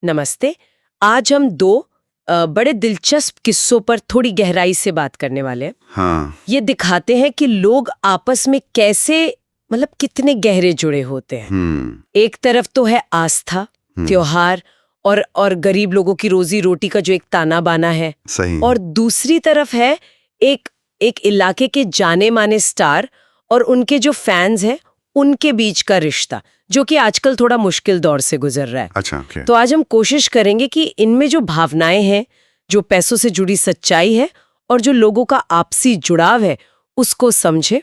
नमस्ते। आज हम दो बड़े दिलचस्प किस्सों पर थोड़ी गहराई से बात करने वाले हैं। हाँ। ये दिखाते हैं कि लोग आपस में कैसे कितने गहरे जुड़े होते हैं। एक तरफ तो है आस्था, त्योहार और गरीब लोगों की रोजी रोटी का जो एक ताना बाना है। सही। और दूसरी तरफ है एक इलाके के जाने माने स्टार और उनके जो फैंस हैं उनके बीच का रिश्ता, जो कि आजकल थोड़ा मुश्किल दौर से गुजर रहा है। अच्छा, okay. तो आज हम कोशिश करेंगे कि इनमें जो भावनाएं हैं, जो पैसों से जुड़ी सच्चाई है और जो लोगों का आपसी जुड़ाव है, उसको समझे।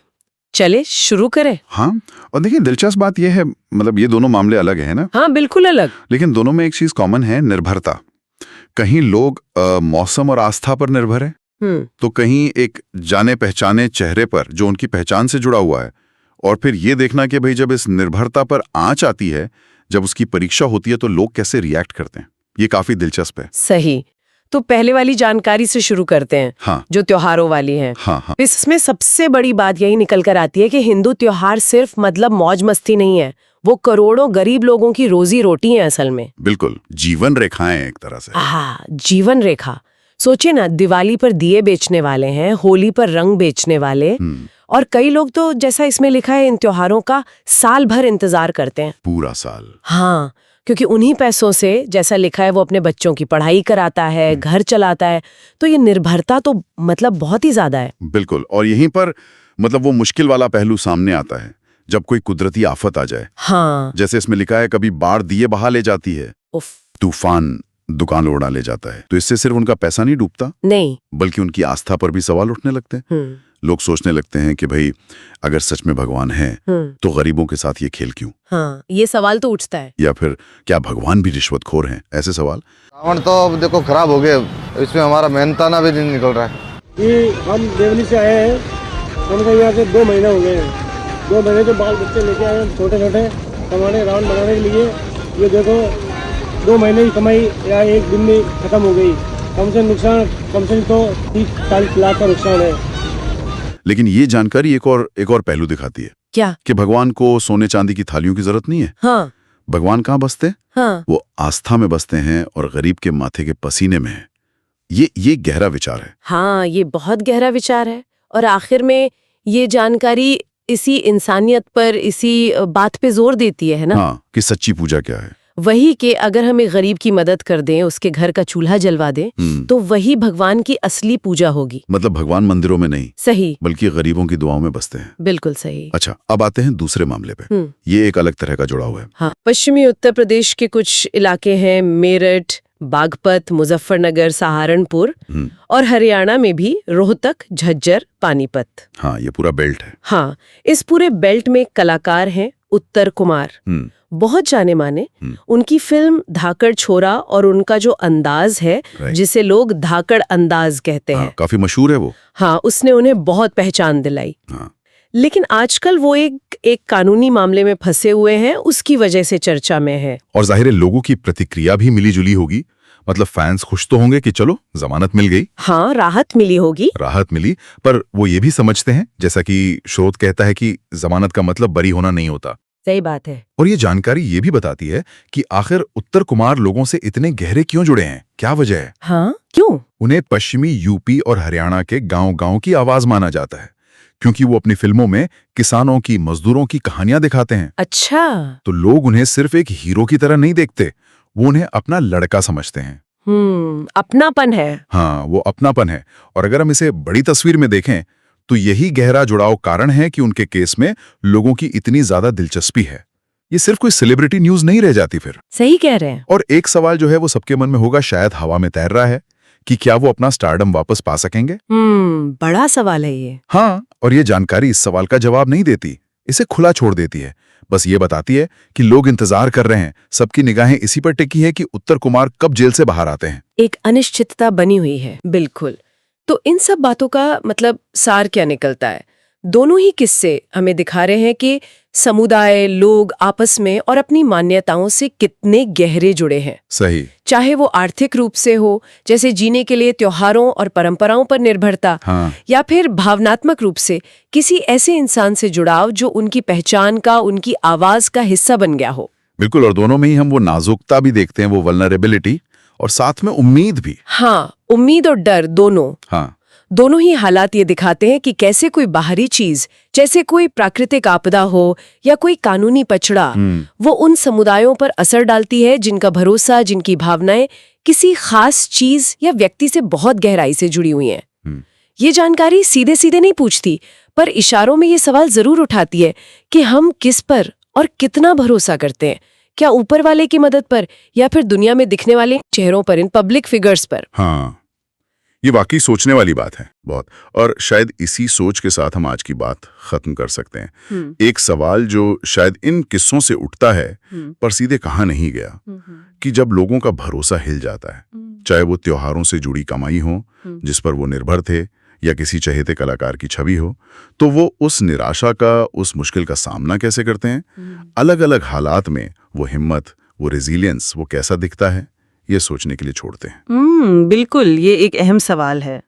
चले शुरू करें। हाँ, और देखिए दिलचस्प बात यह है, मतलब ये दोनों मामले अलग हैं ना। हाँ, बिल्कुल अलग। लेकिन दोनों में एक चीज कॉमन है, निर्भरता। कहीं लोग मौसम और आस्था पर निर्भर है, तो कहीं एक जाने पहचाने चेहरे पर जो उनकी पहचान से जुड़ा हुआ है। और फिर ये देखना कि भाई जब इस निर्भरता पर आंच आती है, जब उसकी परीक्षा होती है, तो लोग कैसे रिएक्ट करते हैं। ये काफी दिलचस्प है। सही। तो पहले वाली जानकारी से शुरू करते हैं। हाँ। जो त्योहारों वाली है। हाँ। इसमें सबसे बड़ी बात यही निकल कर आती है कि हिंदू त्योहार सिर्फ मौज मस्ती नहीं है, वो करोड़ों गरीब लोगों की रोजी रोटी है असल में। बिल्कुल, जीवन रेखाएं एक तरह से। हाँ, जीवन रेखा। सोचिए ना, दिवाली पर दिए बेचने वाले हैं, होली पर रंग बेचने वाले, और कई लोग तो जैसा इसमें लिखा है इन त्योहारों का साल भर इंतजार करते हैं। पूरा साल। हाँ, क्योंकि उन्हीं पैसों से, जैसा लिखा है, वो अपने बच्चों की पढ़ाई कराता है, घर चलाता है। तो ये निर्भरता तो बहुत ही ज्यादा है। बिल्कुल। और यहीं पर वो मुश्किल वाला पहलू सामने आता है, जब कोई कुदरती आफत आ जाए। हाँ। जैसे इसमें लिखा है, कभी बाढ़ दिए बहा ले जाती है, तूफान दुकान उड़ा ले जाता है। तो इससे सिर्फ उनका पैसा नहीं डूबता, नहीं, बल्कि उनकी आस्था पर भी सवाल उठने लगते हैं। लोग सोचने लगते हैं कि भाई अगर सच में भगवान है, तो गरीबों के साथ ये खेल क्यों? हाँ, ये सवाल तो उठता है। या फिर क्या भगवान भी रिश्वतखोर हैं? ऐसे सवाल। रावण तो अब देखो खराब हो गए, इसमें हमारा मेहनताना भी नहीं निकल रहा है। ये हम देवली से आए हैं, हमको यहाँ से 2 महीने हो गए हैं। 2 महीने के बाल बच्चे लेके आए हैं, छोटे छोटे हमारे रावण बनाने के लिए। ये देखो 2 महीने की कमाई या एक दिन में खत्म हो गई। कम से तो 30-40 लाख का नुकसान है। लेकिन ये जानकारी एक और पहलू दिखाती है। क्या? कि भगवान को सोने चांदी की थालियों की जरूरत नहीं है। हाँ। भगवान कहाँ बसते हैं? हाँ। वो आस्था में बसते हैं और गरीब के माथे के पसीने में है। ये गहरा विचार है। हाँ, ये बहुत गहरा विचार है। और आखिर में ये जानकारी इसी इंसानियत पर, इसी बात पे जोर देती है ना। हाँ, कि सच्ची पूजा क्या है। वही कि अगर हम एक गरीब की मदद कर दें, उसके घर का चूल्हा जलवा दें, तो वही भगवान की असली पूजा होगी। भगवान मंदिरों में नहीं, सही, बल्कि गरीबों की दुआओं में बसते हैं। बिल्कुल सही। अच्छा, अब आते हैं दूसरे मामले पे। ये एक अलग तरह का जुड़ाव है। हाँ, पश्चिमी उत्तर प्रदेश के कुछ इलाके हैं, मेरठ, बागपत, मुजफ्फरनगर, सहारनपुर, और हरियाणा में भी रोहतक, झज्जर, पानीपत। हाँ, ये पूरा बेल्ट है। हाँ, इस पूरे बेल्ट में कलाकार हैं उत्तर कुमार, बहुत जाने माने। उनकी फिल्म धाकड़ छोरा और उनका जो अंदाज है, जिसे लोग धाकड़ अंदाज कहते हैं, काफी मशहूर है वो। हाँ, उसने उन्हें बहुत पहचान दिलाई। हाँ। लेकिन आजकल वो एक कानूनी मामले में फंसे हुए हैं, उसकी वजह से चर्चा में है। और जाहिर है लोगों की प्रतिक्रिया भी मिली जुली होगी। फैंस खुश तो होंगे कि चलो जमानत मिल गई। हाँ, राहत मिली होगी। राहत मिली, पर वो ये भी समझते हैं, जैसा कि स्रोत कहता है, कि जमानत का मतलब बरी होना नहीं होता। सही बात है। और ये जानकारी ये भी बताती है कि आखिर उत्तर कुमार लोगों से इतने गहरे क्यों जुड़े हैं, क्या वजह है? हाँ, क्यों? उन्हें पश्चिमी यूपी और हरियाणा के गांव-गांव की आवाज माना जाता है, क्योंकि वो अपनी फिल्मों में किसानों की, मजदूरों की कहानियां दिखाते हैं। अच्छा। तो लोग उन्हें सिर्फ एक हीरो की तरह नहीं देखते, वो उन्हें अपना लड़का समझते हैं। अपनापन है। हाँ, वो अपनापन है। और अगर हम इसे बड़ी तस्वीर में देखें, तो यही गहरा जुड़ाव कारण है कि उनके केस में लोगों की इतनी ज्यादा दिलचस्पी है। ये सिर्फ कोई सेलिब्रिटी न्यूज नहीं रह जाती फिर। सही कह रहे हैं। और एक सवाल जो है वो सबके मन में होगा, शायद हवा में तैर रहा है, कि क्या वो अपना स्टारडम वापस पा सकेंगे? बड़ा सवाल है ये। हाँ, और ये जानकारी इस सवाल का जवाब नहीं देती, इसे खुला छोड़ देती है। बस ये बताती है कि लोग इंतजार कर रहे हैं, सबकी निगाहें इसी पर टिकी है कि उत्तर कुमार कब जेल से बाहर आते हैं। एक अनिश्चितता बनी हुई है। बिल्कुल। तो इन सब बातों का सार क्या निकलता है? दोनों ही किस्से हमें दिखा रहे हैं कि समुदाय, लोग आपस में और अपनी मान्यताओं से कितने गहरे जुड़े हैं। सही। चाहे वो आर्थिक रूप से हो, जैसे जीने के लिए त्योहारों और परंपराओं पर निर्भरता, हाँ। या फिर भावनात्मक रूप से किसी ऐसे इंसान से जुड़ाव जो उनकी पहचान का, उनकी आवाज का हिस्सा बन गया हो। बिल्कुल, और दोनों में ही हम वो नाजुकता भी देखते हैं, वो वल्नरेबिलिटी, और साथ में उम्मीद भी। हाँ, उम्मीद और डर दोनों ही हालात ये दिखाते हैं कि कैसे कोई बाहरी चीज, जैसे कोई प्राकृतिक आपदा हो या कोई कानूनी पचड़ा, वो उन समुदायों पर असर डालती है जिनका भरोसा, जिनकी भावनाएं किसी खास चीज या व्यक्ति से बहुत गहराई से जुड़ी हुई हैं। ये जानकारी सीधे सीधे नहीं पूछती, पर इशारों में ये सवाल जरूर उठाती है कि हम किस पर और कितना भरोसा करते हैं, क्या ऊपर वाले की मदद पर या फिर दुनिया में दिखने वाले चेहरों पर, इन पब्लिक फिगर्स पर। हाँ, ये वाकई सोचने वाली बात है बहुत, और शायद इसी सोच के साथ हम आज की बात खत्म कर सकते हैं। एक सवाल जो शायद इन किस्सों से उठता है पर सीधे कहा नहीं गया, कि जब लोगों का भरोसा हिल जाता है, चाहे वो त्योहारों से जुड़ी कमाई हो जिस पर वो निर्भर थे, या किसी चहेते कलाकार की छवि हो, तो वो उस निराशा का, उस मुश्किल का सामना कैसे करते हैं? अलग अलग हालात में वो हिम्मत, वो रेजिलियंस, वो कैसा दिखता है, ये सोचने के लिए छोड़ते हैं। बिल्कुल, ये एक अहम सवाल है।